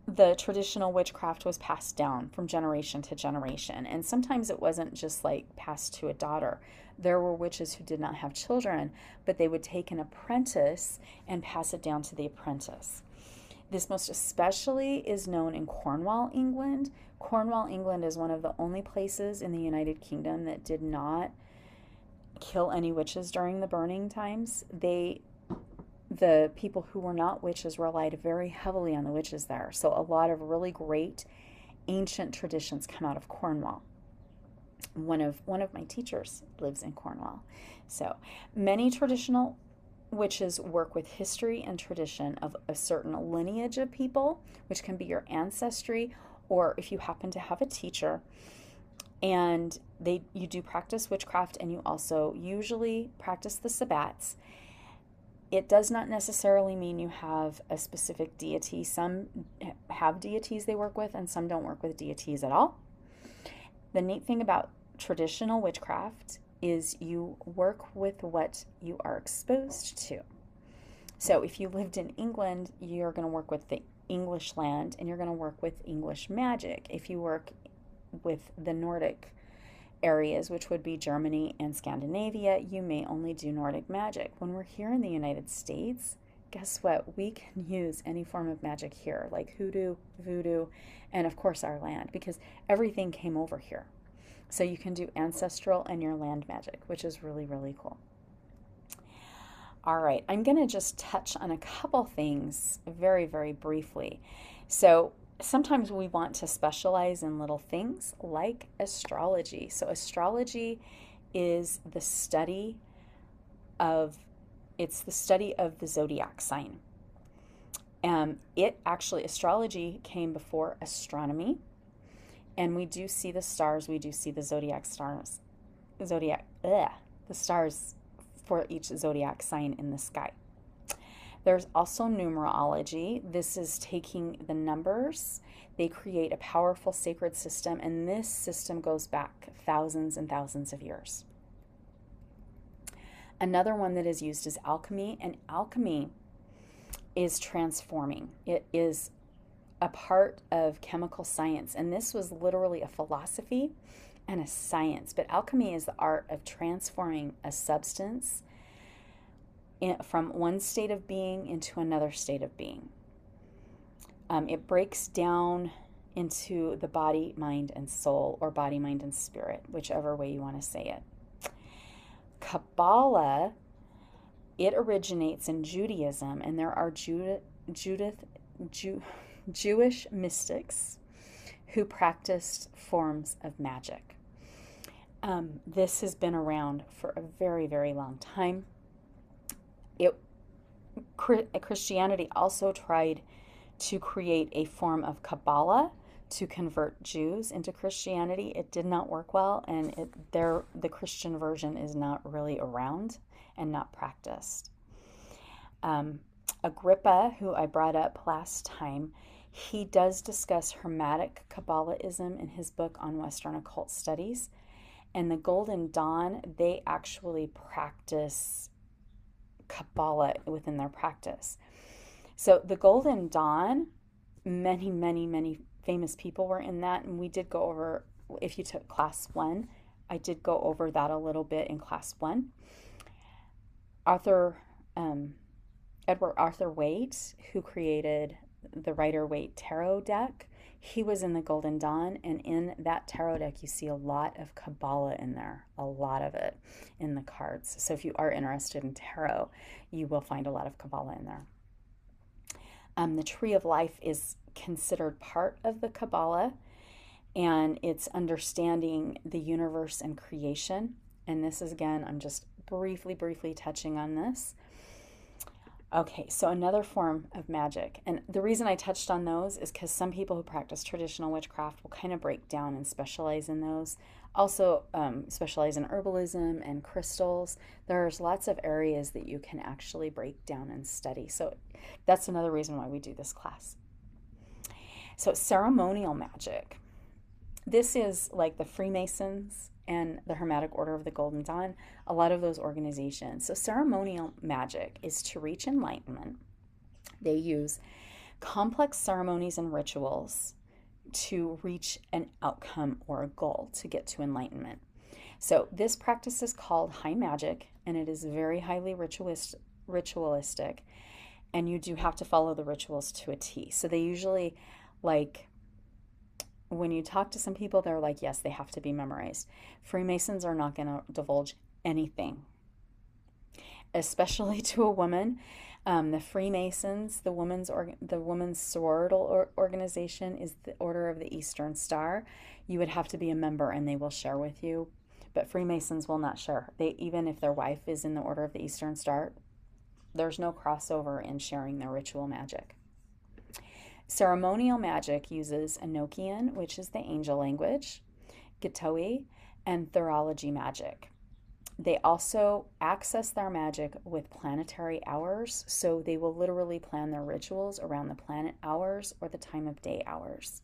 The traditional witchcraft was passed down from generation to generation, and sometimes it wasn't just like passed to a daughter. There were witches who did not have children, but they would take an apprentice and pass it down to the apprentice. This most especially is known in Cornwall, England. Cornwall, England is one of the only places in the United Kingdom that did not kill any witches during the burning times. The people who were not witches relied very heavily on the witches there. So a lot of really great ancient traditions come out of Cornwall. One of my teachers lives in Cornwall. So many traditional witches work with history and tradition of a certain lineage of people, which can be your ancestry, or if you happen to have a teacher and you do practice witchcraft, and you also usually practice the sabbats. It does not necessarily mean you have a specific deity. Some have deities they work with, and some don't work with deities at all. The neat thing about traditional witchcraft is you work with what you are exposed to. So if you lived in England, you're going to work with the English land, and you're going to work with English magic. If you work with the Nordic areas, which would be Germany and Scandinavia, you may only do Nordic magic. When we're here in the United States, guess what? We can use any form of magic here, like hoodoo, voodoo, and of course our land, because everything came over here. So you can do ancestral and your land magic, which is really, really cool. All right, I'm going to just touch on a couple things very, very briefly. So sometimes we want to specialize in little things like astrology. So astrology is the study of the zodiac sign. Astrology came before astronomy, and we do see the stars. We do see the the stars for each zodiac sign in the sky. There's also numerology. This is taking the numbers. They create a powerful sacred system, and this system goes back thousands and thousands of years. Another one that is used is alchemy, and alchemy is transforming. It is a part of chemical science, and this was literally a philosophy and a science. But alchemy is the art of transforming a substance from one state of being into another state of being. It breaks down into the body, mind, and soul, or body, mind, and spirit, whichever way you want to say it. Kabbalah, it originates in Judaism, and there are Jewish mystics who practiced forms of magic. This has been around for a very, very long time. Christianity also tried to create a form of Kabbalah to convert Jews into Christianity. It did not work well, and the Christian version is not really around and not practiced. Agrippa, who I brought up last time, he does discuss Hermetic Kabbalahism in his book on Western occult studies. And the Golden Dawn, they actually practice Kabbalah within their practice. So the Golden Dawn, many, many, many famous people were in that, and we did go over, if you took class 1, I did go over that a little bit in class 1. Edward Arthur Waite, who created the Rider-Waite Tarot deck, He was in the Golden Dawn, and in that tarot deck, you see a lot of Kabbalah in there, a lot of it in the cards. So if you are interested in tarot, you will find a lot of Kabbalah in there. The Tree of Life is considered part of the Kabbalah, and it's understanding the universe and creation. And this is, again, I'm just briefly touching on this. Okay, so another form of magic. And the reason I touched on those is because some people who practice traditional witchcraft will kind of break down and specialize in those. Also specialize in herbalism and crystals. There's lots of areas that you can actually break down and study. So that's another reason why we do this class. So ceremonial magic. This is like the Freemasons and the Hermetic Order of the Golden Dawn, a lot of those organizations. So ceremonial magic is to reach enlightenment. They use complex ceremonies and rituals to reach an outcome or a goal to get to enlightenment. So this practice is called high magic, and it is very highly ritualistic, and you do have to follow the rituals to a T. So they usually, like, when you talk to some people, they're like, yes, they have to be memorized. Freemasons are not going to divulge anything, especially to a woman. The Freemasons, the women's sororital organization is the Order of the Eastern Star. You would have to be a member, and they will share with you. But Freemasons will not share. Even if their wife is in the Order of the Eastern Star, there's no crossover in sharing their ritual magic. Ceremonial magic uses Enochian, which is the angel language, Gitoi, and Thurology magic. They also access their magic with planetary hours, so they will literally plan their rituals around the planet hours or the time of day hours.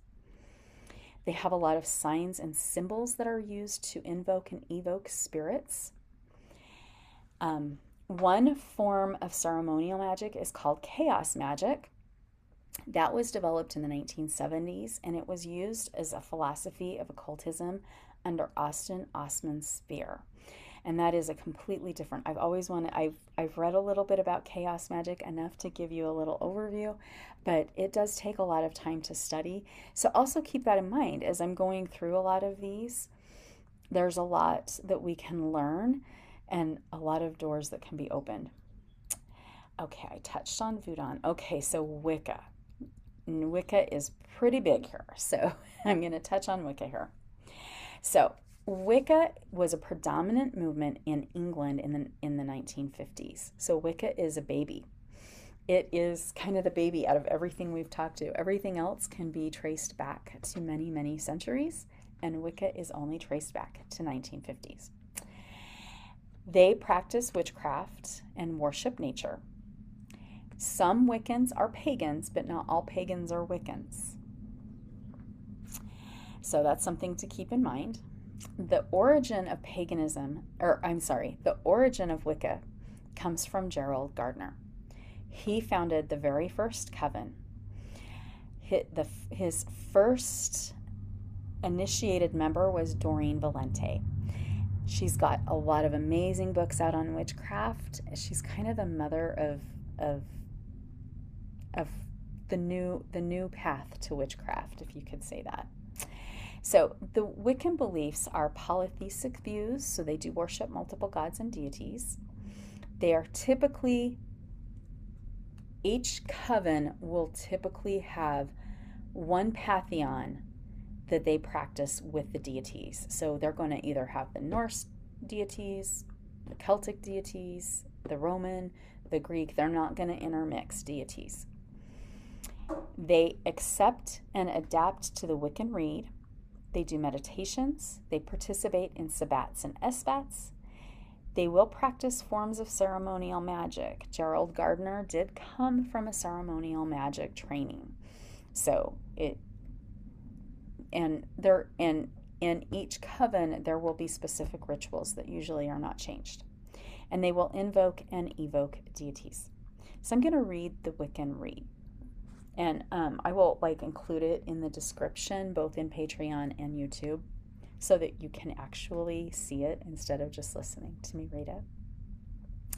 They have a lot of signs and symbols that are used to invoke and evoke spirits. One form of ceremonial magic is called chaos magic. That was developed in the 1970s, and it was used as a philosophy of occultism under Austin Osman's sphere. And that is a completely different, I've read a little bit about chaos magic, enough to give you a little overview, but it does take a lot of time to study. So also keep that in mind as I'm going through a lot of these. There's a lot that we can learn and a lot of doors that can be opened. Okay, I touched on Voodoo. Okay, so Wicca. Wicca is pretty big here, so I'm going to touch on Wicca here. So Wicca was a predominant movement in England in the 1950s. So Wicca is a baby. It is kind of the baby out of everything we've talked to. Everything else can be traced back to many, many centuries, and Wicca is only traced back to 1950s. They practice witchcraft and worship nature. Some Wiccans are pagans, but not all pagans are Wiccans. So that's something to keep in mind. The origin of the origin of Wicca comes from Gerald Gardner. He founded the very first coven. His first initiated member was Doreen Valente. She's got a lot of amazing books out on witchcraft. She's kind of the mother of the new path to witchcraft, if you could say that. So the Wiccan beliefs are polytheistic views, so they do worship multiple gods and deities. They are typically, each coven will typically have one pantheon that they practice with the deities. So they're going to either have the Norse deities, the Celtic deities, the Roman, the Greek. They're not going to intermix deities. They accept and adapt to the Wiccan Rede. They do meditations. They participate in sabbats and esbats. They will practice forms of ceremonial magic. Gerald Gardner did come from a ceremonial magic training. So in each coven, there will be specific rituals that usually are not changed. And they will invoke and evoke deities. So I'm going to read the Wiccan Rede. And I will include it in the description, both in Patreon and YouTube, so that you can actually see it instead of just listening to me read it.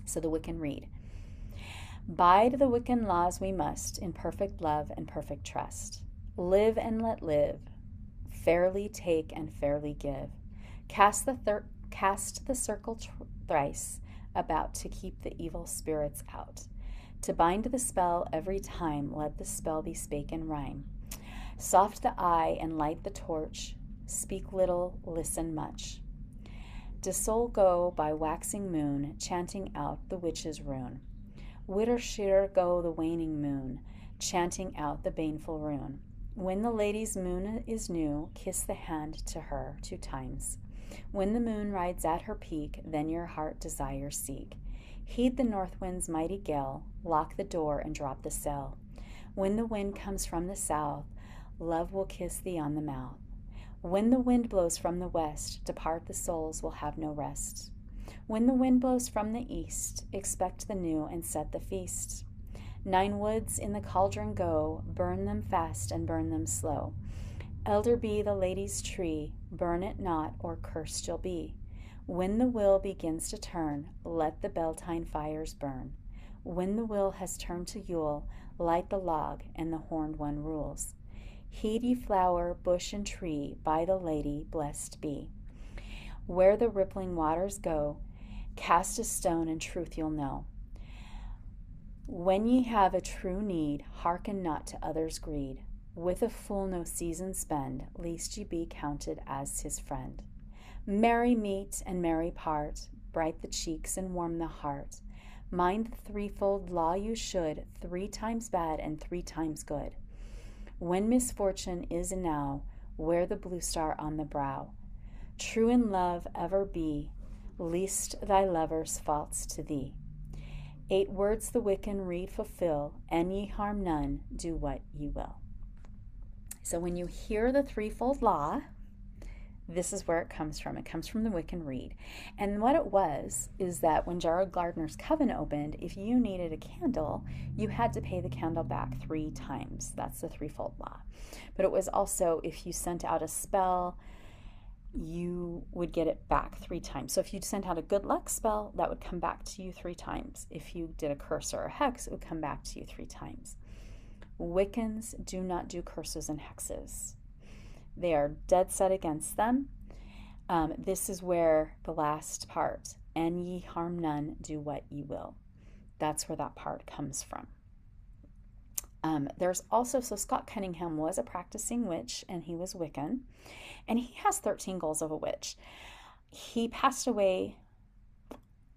So the Wiccan Rede. Bide the Wiccan laws we must, in perfect love and perfect trust. Live and let live, fairly take and fairly give. Cast the circle thrice, about to keep the evil spirits out. To bind the spell every time, let the spell be spake in rhyme. Soft the eye and light the torch, speak little, listen much. De soul go by waxing moon, chanting out the witch's rune. Whitter sheer go the waning moon, chanting out the baneful rune. When the lady's moon is new, kiss the hand to her 2 times. When the moon rides at her peak, then your heart desire seek. Heed the north wind's mighty gale, lock the door and drop the sail. When the wind comes from the south, love will kiss thee on the mouth. When the wind blows from the west, depart the souls will have no rest. When the wind blows from the east, expect the new and set the feast. 9 woods in the cauldron go, burn them fast and burn them slow. Elder be the lady's tree, burn it not or cursed you'll be. When the will begins to turn, let the Beltane fires burn. When the will has turned to Yule, light the log and the horned one rules. Heed ye flower, bush, and tree, by the lady blessed be. Where the rippling waters go, cast a stone and truth you'll know. When ye have a true need, hearken not to others' greed. With a fool no season spend, lest ye be counted as his friend. Merry meet and merry part, bright the cheeks and warm the heart. Mind the threefold law you should, 3 times bad and 3 times good. When misfortune is enow, wear the blue star on the brow. True in love ever be, least thy lover's faults to thee. 8 words the Wiccan read fulfill, and ye harm none, do what ye will. So when you hear the threefold law, this is where it comes from. It comes from the Wiccan Rede. And what it was is that when Gerald Gardner's coven opened, if you needed a candle, you had to pay the candle back 3 times. That's the threefold law. But it was also, if you sent out a spell, you would get it back 3 times. So if you sent out a good luck spell, that would come back to you 3 times. If you did a curse or a hex, it would come back to you 3 times. Wiccans do not do curses and hexes. They are dead set against them. This is where the last part, and ye harm none, do what ye will. That's where that part comes from. There's also, so Scott Cunningham was a practicing witch, and he was Wiccan, and he has 13 goals of a witch. He passed away,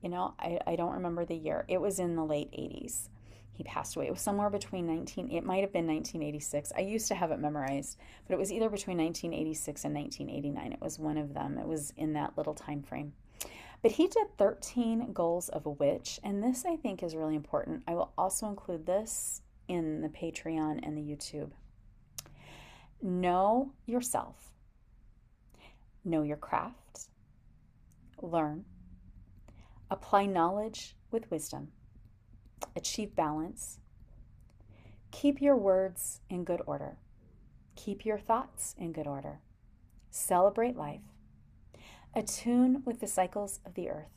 I don't remember the year. It was in the late 80s. He passed away. It was somewhere between it might have been 1986. I used to have it memorized, but it was either between 1986 and 1989. It was one of them. It was in that little time frame. But he did 13 goals of a witch, and this I think is really important. I will also include this in the Patreon and the YouTube. Know yourself. Know your craft. Learn. Apply knowledge with wisdom. Achieve balance. Keep your words in good order. Keep your thoughts in good order. Celebrate life. Attune with the cycles of the earth.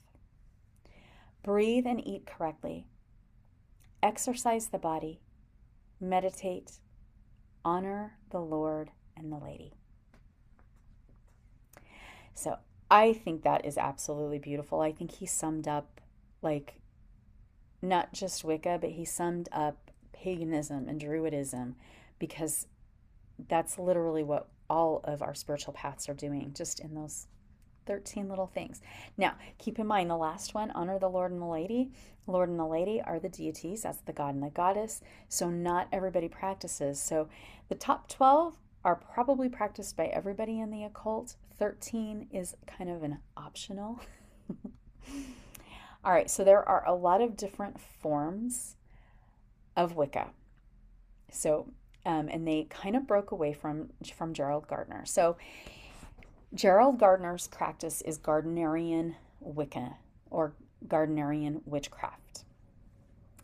Breathe and eat correctly. Exercise the body. Meditate. Honor the Lord and the Lady. So I think that is absolutely beautiful. I think he summed up not just Wicca, but he summed up paganism and Druidism, because that's literally what all of our spiritual paths are doing, just in those 13 little things. Now, keep in mind the last one, honor the Lord and the Lady. Lord and the Lady are the deities. That's the god and the goddess. So not everybody practices. So the top 12 are probably practiced by everybody in the occult. 13 is kind of an optional. All right, so there are a lot of different forms of Wicca. So, and they kind of broke away from Gerald Gardner. So Gerald Gardner's practice is Gardnerian Wicca, or Gardnerian witchcraft.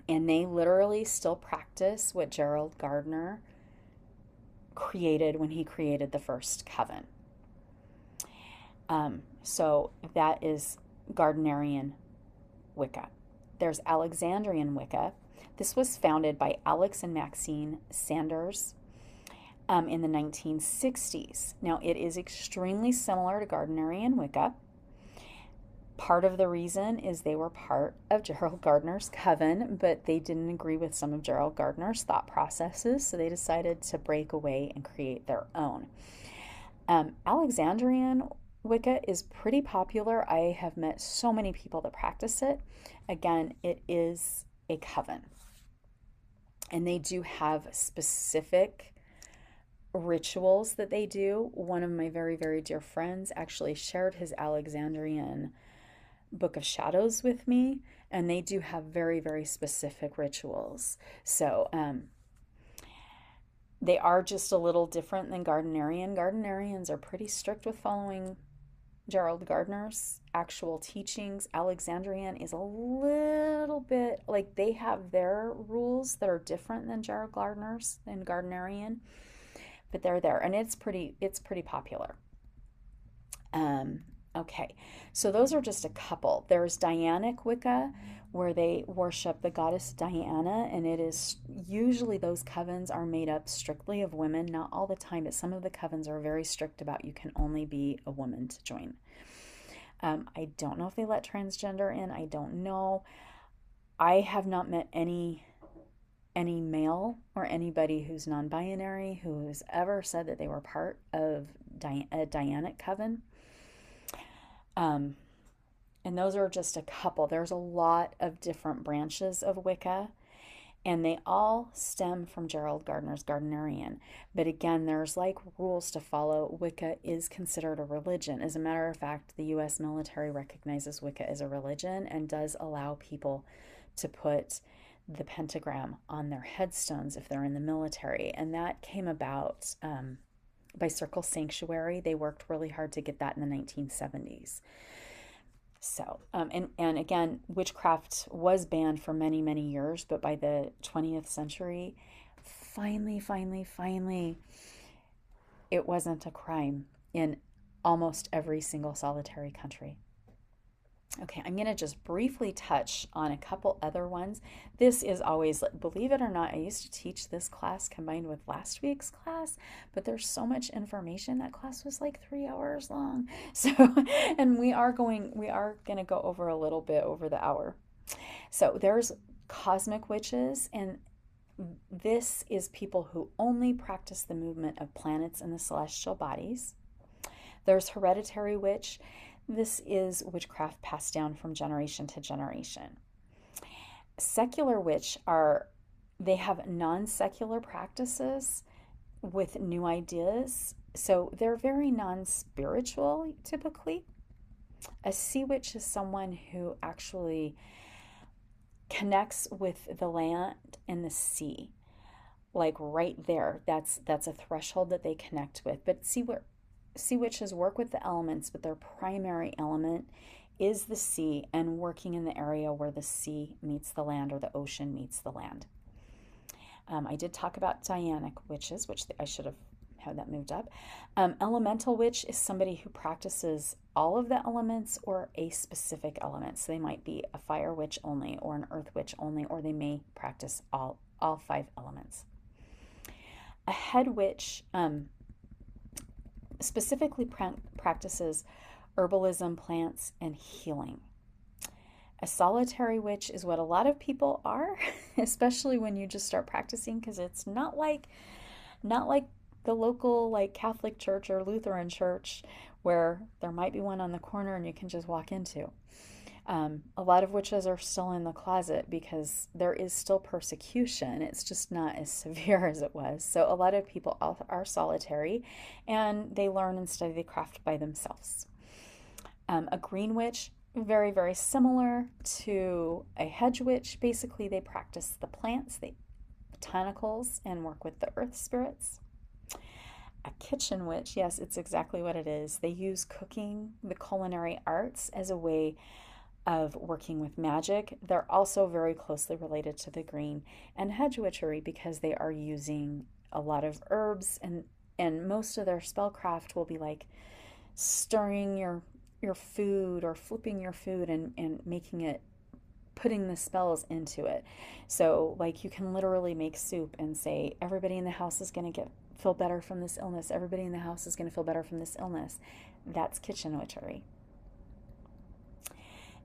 And they literally still practice what Gerald Gardner created when he created the first coven. So that is Gardnerian Wicca. There's Alexandrian Wicca. This was founded by Alex and Maxine Sanders. in the 1960s. Now, it is extremely similar to Gardnerian Wicca. Part of the reason is they were part of Gerald Gardner's coven, but they didn't agree with some of Gerald Gardner's thought processes, so they decided to break away and create their own. Alexandrian Wicca is pretty popular. I have met so many people that practice it. Again, it is a coven, and they do have specific rituals that they do. One of my very, very dear friends actually shared his Alexandrian Book of Shadows with me, and they do have very, very specific rituals. So they are just a little different than Gardnerian. Gardnerians are pretty strict with following Gerald Gardner's actual teachings. Alexandrian is a little bit like they have their rules that are different than Gerald Gardner's and Gardnerian, but they're there, and it's pretty popular. Okay, so those are just a couple. There's Dianic Wicca, where they worship the goddess Diana, and it is usually those covens are made up strictly of women. Not all the time, but some of the covens are very strict about you can only be a woman to join. I don't know if they let transgender in. I don't know. I have not met any male or anybody who's non-binary who has ever said that they were part of a Dianic coven. And those are just a couple. There's a lot of different branches of Wicca, and they all stem from Gerald Gardner's Gardnerian. But again, there's like rules to follow. Wicca is considered a religion. As a matter of fact, the U.S. military recognizes Wicca as a religion and does allow people to put the pentagram on their headstones if they're in the military. And that came about by Circle Sanctuary. They worked really hard to get that in the 1970s. So, and again, witchcraft was banned for many, many years, but by the 20th century, finally, it wasn't a crime in almost every single solitary country. Okay, I'm going to just briefly touch on a couple other ones. This is always, believe it or not, I used to teach this class combined with last week's class, but there's so much information. That class was like 3 hours long. So, and we are going to go over a little bit over the hour. So there's cosmic witches, and this is people who only practice the movement of planets and the celestial bodies. There's hereditary witch. This is witchcraft passed down from generation to generation. Secular witch they have non-secular practices with new ideas. So they're very non-spiritual typically. A sea witch is someone who actually connects with the land and the sea. Like right there, that's a threshold that they connect with. But sea witches work with the elements, but their primary element is the sea and working in the area where the sea meets the land or the ocean meets the land. I did talk about Dianic witches, which I should have had that moved up. Elemental witch is somebody who practices all of the elements or a specific element. So they might be a fire witch only or an earth witch only, or they may practice all 5 elements. A head witch specifically practices herbalism, plants, and healing. A solitary witch is what a lot of people are, especially when you just start practicing, because it's not like the local like Catholic church or Lutheran church where there might be one on the corner and you can just walk into. A lot of witches are still in the closet because there is still persecution. It's just not as severe as it was. So a lot of people are solitary, and they learn and study the craft by themselves. A green witch, very, very similar to a hedge witch. Basically, they practice the plants, the botanicals, and work with the earth spirits. A kitchen witch, yes, it's exactly what it is. They use cooking, the culinary arts, as a way of working with magic. They're also very closely related to the green and hedge witchery because they are using a lot of herbs, and most of their spellcraft will be like stirring your food or flipping your food and making it putting the spells into it. So like you can literally make soup and say everybody in the house is going to feel better from this illness. Everybody in the house is going to feel better from this illness. That's kitchen witchery.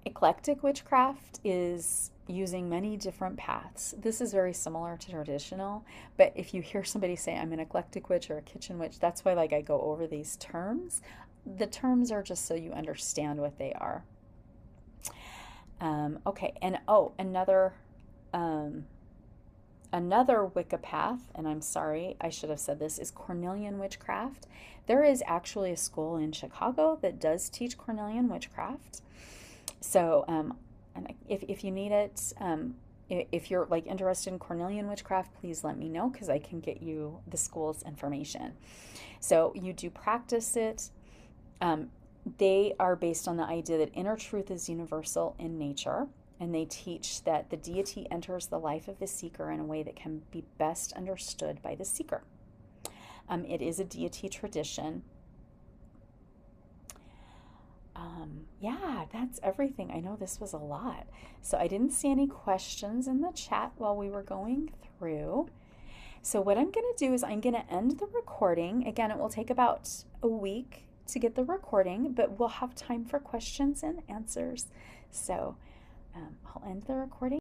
Eclectic witchcraft is using many different paths. This is very similar to traditional, but if you hear somebody say I'm an eclectic witch or a kitchen witch, that's why like I go over these terms. The terms are just so you understand what they are. Okay, and another Wicca path, and I'm sorry, I should have said this, is Cornelian witchcraft. There is actually a school in Chicago that does teach Cornelian witchcraft. So, and if you need it, if you're like interested in Cornelian witchcraft, please let me know because I can get you the school's information. So you do practice it. They are based on the idea that inner truth is universal in nature, and they teach that the deity enters the life of the seeker in a way that can be best understood by the seeker. It is a deity tradition. Yeah, that's everything. I know this was a lot. So I didn't see any questions in the chat while we were going through. So what I'm going to do is I'm going to end the recording. Again, it will take about a week to get the recording, but we'll have time for questions and answers. So I'll end the recording.